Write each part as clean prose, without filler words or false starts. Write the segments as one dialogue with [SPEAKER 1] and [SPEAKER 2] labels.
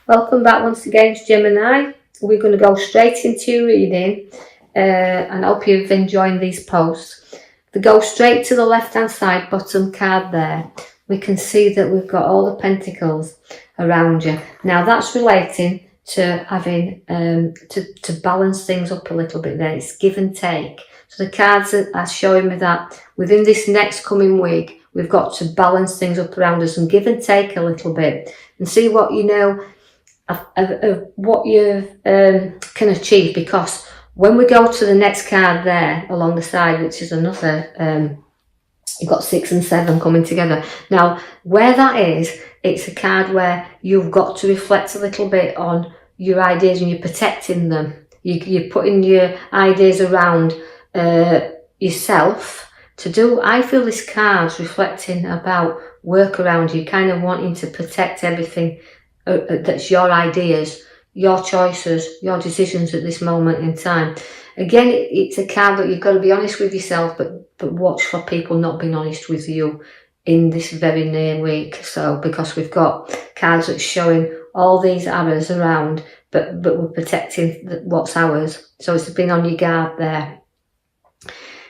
[SPEAKER 1] Welcome back once again, Gemini. We're going to go straight into your reading and I hope you've enjoyed these posts. If we go straight to the left hand side bottom card there, we can see that we've got all the pentacles around you. Now that's relating to having to balance things up a little bit there. It's give and take. So the cards are showing me that within this next coming week, we've got to balance things up around us and give and take a little bit and see what of what you can achieve, because when we go to the next card there along the side, which is another, you've got 6 and 7 coming together. Now, where that is, it's a card where you've got to reflect a little bit on your ideas and you're protecting them. You're putting your ideas around yourself to do. I feel this card's reflecting about work around you, kind of wanting to protect everything that's your ideas, your choices, your decisions at this moment in time. Again, it's a card that you've got to be honest with yourself, but watch for people not being honest with you in this very near week. So, because we've got cards that's showing all these arrows around, but we're protecting what's ours. So it's been on your guard there.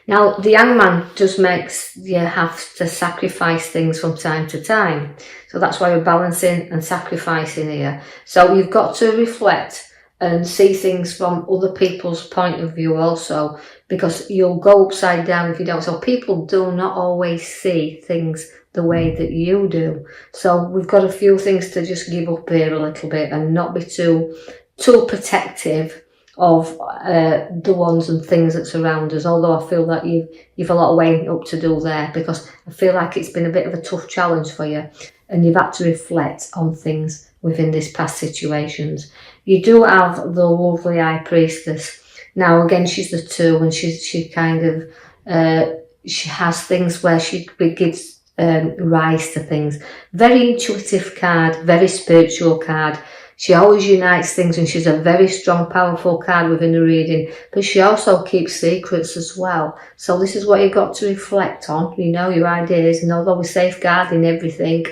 [SPEAKER 1] Now, the Hangman just makes you have to sacrifice things from time to time. So that's why we're balancing and sacrificing here. So you've got to reflect and see things from other people's point of view also, because you'll go upside down if you don't. So people do not always see things the way that you do. So we've got a few things to just give up here a little bit and not be too protective of the ones and things that's around us, although I feel that you've a lot of way up to do there, because I feel like it's been a bit of a tough challenge for you and you've had to reflect on things within this past situations. You do have the lovely High Priestess. Now again, she's the 2 and she kind of she has things where she gives rise to things. Very intuitive card, very spiritual card. She always unites things and she's a very strong, powerful card within the reading, but she also keeps secrets as well. So this is what you've got to reflect on, your ideas, and although we're safeguarding everything,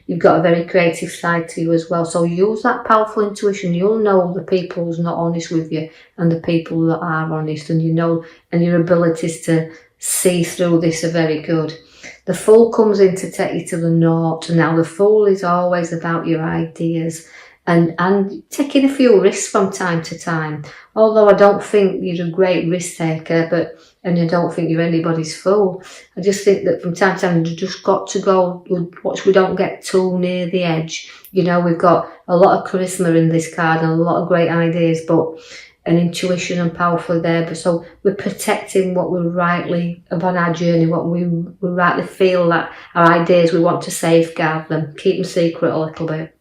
[SPEAKER 1] you've got a very creative side to you as well. So use that powerful intuition. You'll know the people who's not honest with you and the people that are honest, and and your abilities to see through this are very good. The Fool comes in to take you to the north. Now the Fool is always about your ideas and taking a few risks from time to time. Although I don't think you're a great risk taker, and I don't think you're anybody's fool. I just think that from time to time you just got to go, watch we don't get too near the edge. We've got a lot of charisma in this card and a lot of great ideas, and intuition and powerful there. But so we're protecting what we're rightly upon our journey, what we rightly feel that our ideas, we want to safeguard them, keep them secret a little bit.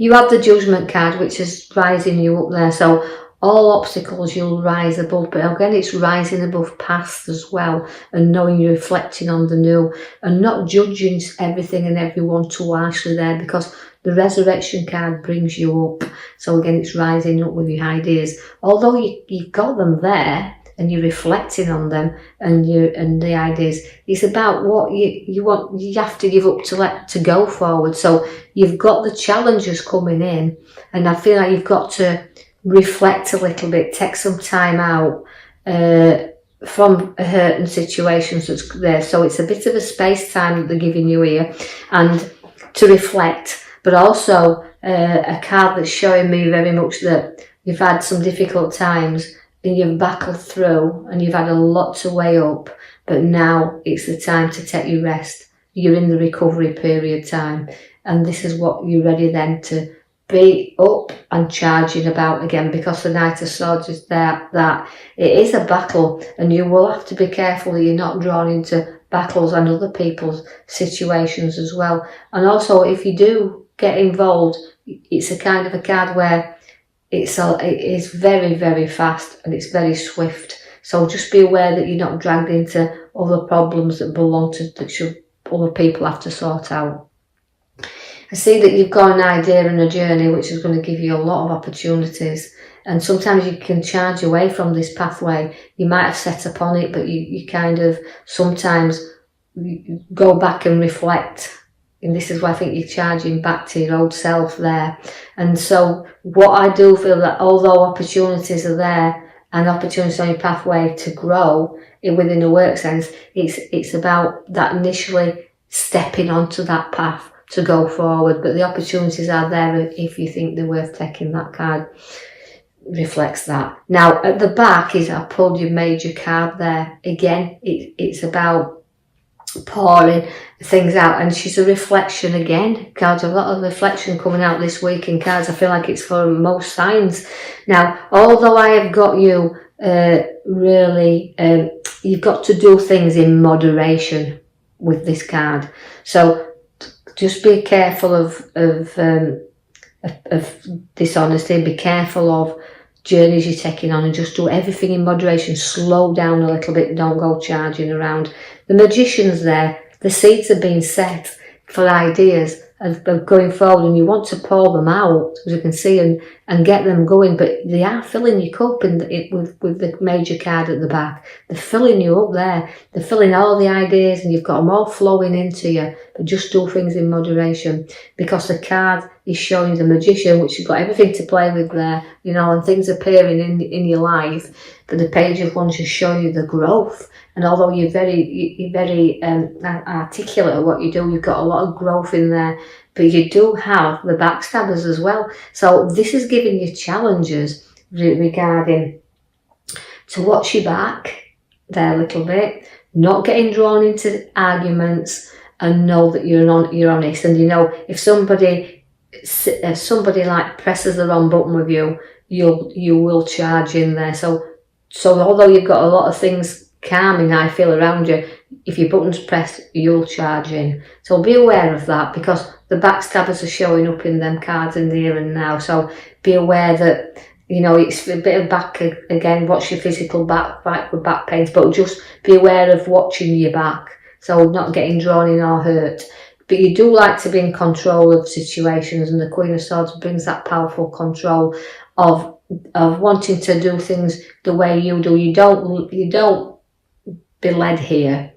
[SPEAKER 1] You have the Judgment card, which is rising you up there. So all obstacles you'll rise above, but again, it's rising above past as well, and knowing you're reflecting on the new and not judging everything and everyone too harshly there, because the Resurrection card brings you up. So again, it's rising up with your ideas. Although you've got them there and you're reflecting on them and the ideas, it's about what you want. You have to give up to go forward. So you've got the challenges coming in, and I feel like you've got to reflect a little bit, take some time out from hurting situations that's there. So it's a bit of a space time that they're giving you here, and to reflect, but also a card that's showing me very much that you've had some difficult times and you've battled through and you've had a lot to weigh up, but now it's the time to take your rest. You're in the recovery period time, and this is what you're ready then to be up and charging about again, because the Knight of Swords is there, that it is a battle, and you will have to be careful that you're not drawn into battles and other people's situations as well. And also, if you do get involved, it's a kind of a card where it is very, very fast and it's very swift. So just be aware that you're not dragged into other problems that other people have to sort out. I see that you've got an idea and a journey which is going to give you a lot of opportunities, and sometimes you can charge away from this pathway. You might have set upon it, but you kind of sometimes go back and reflect and this is why I think you're charging back to your old self there. And so what I do feel that although opportunities are there and opportunities on your pathway to grow within a work sense, it's about that initially stepping onto that path to go forward. But the opportunities are there if you think they're worth taking. That card reflects that. Now at the back is I pulled your major card there. Again, it's about pouring things out, and she's a reflection again. Cards, a lot of reflection coming out this week in cards. I feel like it's for most signs. Now, although I have got you really, you've got to do things in moderation with this card. So just be careful of dishonesty. Be careful of journeys you're taking on, and just do everything in moderation. Slow down a little bit. Don't go charging around. The magician's there. The seeds are being set for ideas of going forward, and you want to pour them out, as you can see, and get them going. But they are filling your cup with the major card at the back. They're filling you up there. They're filling all the ideas, and you've got them all flowing into you. But just do things in moderation, because the card is showing the magician, which you've got everything to play with there, you know, and things appearing in your life. But the page of wands is showing you the growth. And although you're very articulate at what you do, you've got a lot of growth in there. But you do have the backstabbers as well. So this is giving you challenges regarding to watch your back there a little bit, not getting drawn into arguments, and know that you're honest. And you know, if somebody like presses the wrong button with you, you will charge in there. So although you've got a lot of things calming, I feel, around you, if your button's pressed, you'll charge in. So be aware of that, because the backstabbers are showing up in them cards in the here and now. So be aware that, you know, it's a bit of back again. Watch your physical back with back pains, but just be aware of watching your back, so not getting drawn in or hurt. But you do like to be in control of situations, and the Queen of Swords brings that powerful control of wanting to do things the way you do. You don't be led here.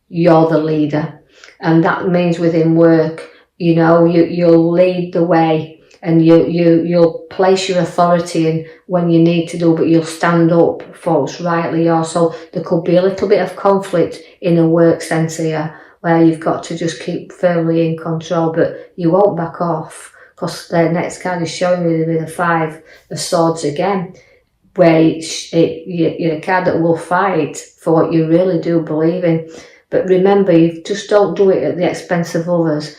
[SPEAKER 1] You're the leader, and that means within work, you know, you'll lead the way, and you'll place your authority in when you need to do, but you'll stand up for what's rightly yours. So there could be a little bit of conflict in a work sense here, where you've got to just keep firmly in control, but you won't back off, because the next card is showing you with the Five of Swords again, where you're a card that will fight for what you really do believe in. But remember, you just don't do it at the expense of others.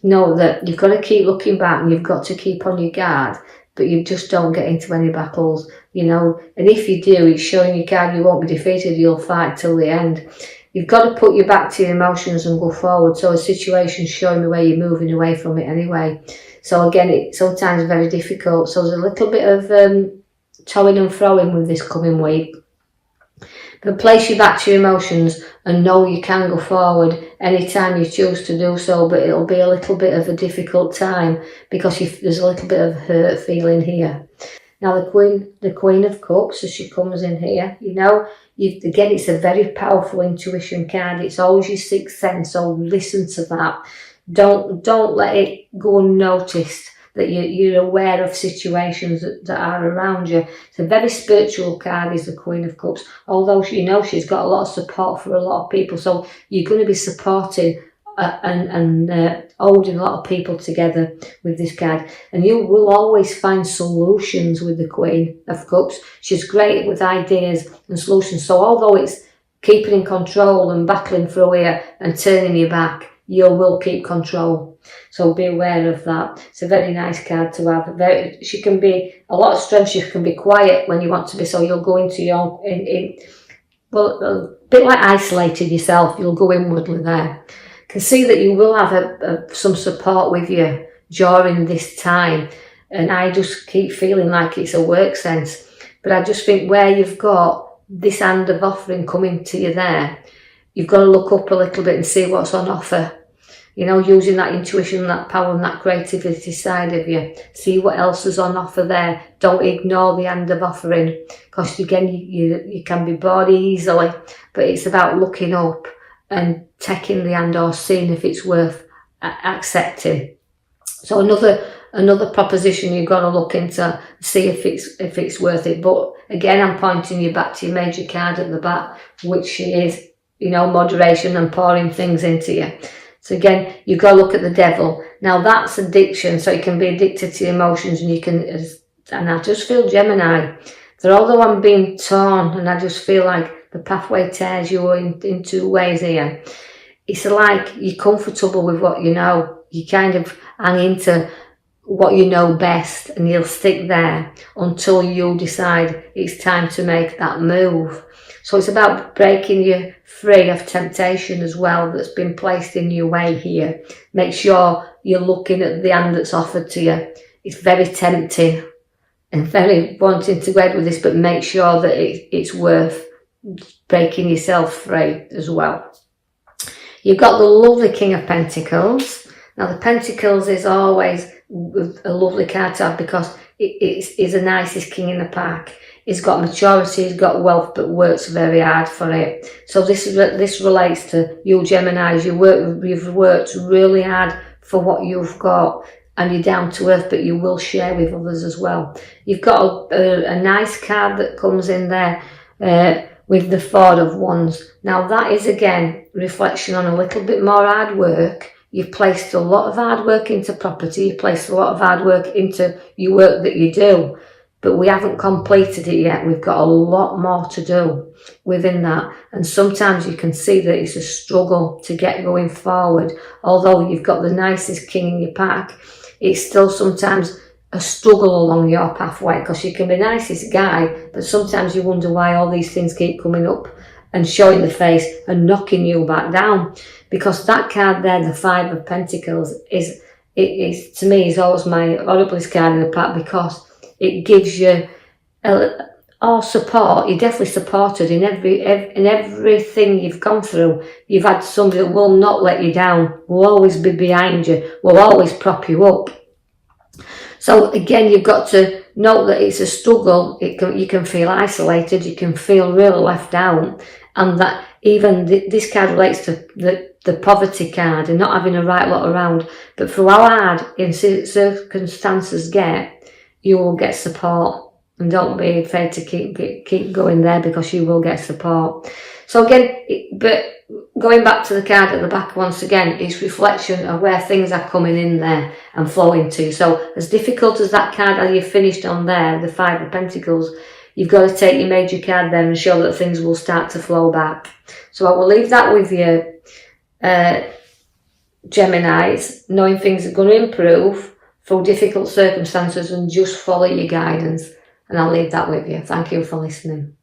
[SPEAKER 1] Know that you've got to keep looking back, and you've got to keep on your guard, but you just don't get into any battles, you know. And if you do, it's showing your card you won't be defeated, you'll fight till the end. You've got to put your back to your emotions and go forward. So a situation's showing me where you're moving away from it anyway. So again, it's sometimes very difficult. So there's a little bit of toing and froing with this coming week. But place your back to your emotions and know you can go forward anytime you choose to do so, but it'll be a little bit of a difficult time, because there's a little bit of hurt feeling here. Now the Queen of Cups, as she comes in here, you know, again, it's a very powerful intuition card. It's always your sixth sense, so listen to that. Don't let it go unnoticed that you're aware of situations that are around you. It's a very spiritual card, is the Queen of Cups, although you know she's got a lot of support for a lot of people. So you're going to be supporting and holding a lot of people together with this card. And you will always find solutions with the Queen of Cups. She's great with ideas and solutions. So although it's keeping in control and battling through here and turning your back, you will keep control. So be aware of that. It's a very nice card to have. She can be a lot of strength. She can be quiet when you want to be. So you'll go into your well, a bit like isolated yourself. You'll go inwardly there. Can see that you will have some support with you during this time. And I just keep feeling like it's a work sense. But I just think where you've got this hand of offering coming to you there, you've got to look up a little bit and see what's on offer. You know, using that intuition, that power and that creativity side of you. See what else is on offer there. Don't ignore the hand of offering, because again, you can be bored easily. But it's about looking up and taking the hand or seeing if it's worth accepting. So another proposition you've got to look into, see if it's worth it. But again, I'm pointing you back to your major card at the back, which is, you know, moderation and pouring things into you. So again, you've got to look at the devil. Now that's addiction, so you can be addicted to emotions, and you can, and I just feel Gemini, that although I'm being torn, and I just feel like the pathway tears you in two ways here. It's like you're comfortable with what you know. You kind of hang into what you know best, and you'll stick there until you decide it's time to make that move. So it's about breaking you free of temptation as well that's been placed in your way here. Make sure you're looking at the hand that's offered to you. It's very tempting and very wanting to go ahead with this, but make sure that it's worth breaking yourself free as well. You've got the lovely King of Pentacles. Now the Pentacles is always a lovely card to have because it's the nicest king in the pack. He's got maturity, he's got wealth, but works very hard for it. So this relates to you Geminis. You've worked really hard for what you've got, and you're down to earth, but you will share with others as well. You've got a nice card that comes in there with the Four of Wands. Now that is again reflection on a little bit more hard work. You've placed a lot of hard work into property, you've placed a lot of hard work into your work that you do, but we haven't completed it yet. We've got a lot more to do within that. And sometimes you can see that it's a struggle to get going forward. Although you've got the nicest king in your pack, it's still sometimes a struggle along your pathway, because you can be the nicest guy, but sometimes you wonder why all these things keep coming up and showing the face and knocking you back down. Because that card there, the Five of Pentacles, is to me is always my horriblest card in the pack, because it gives you all support. You're definitely supported in everything you've gone through. You've had somebody that will not let you down, will always be behind you, will always prop you up. So again, you've got to know that it's a struggle. You can feel isolated, you can feel really left out, and that even this card relates to the poverty card and not having a right lot around. But for how hard in circumstances get, you will get support, and don't be afraid to keep going there, because you will get support. So again, but going back to the card at the back once again, it's reflection of where things are coming in there and flowing to. So as difficult as that card that you finished on there, the Five of Pentacles, you've got to take your major card there and show that things will start to flow back. So I will leave that with you, Geminis, knowing things are going to improve through difficult circumstances, and just follow your guidance. And I'll leave that with you. Thank you for listening.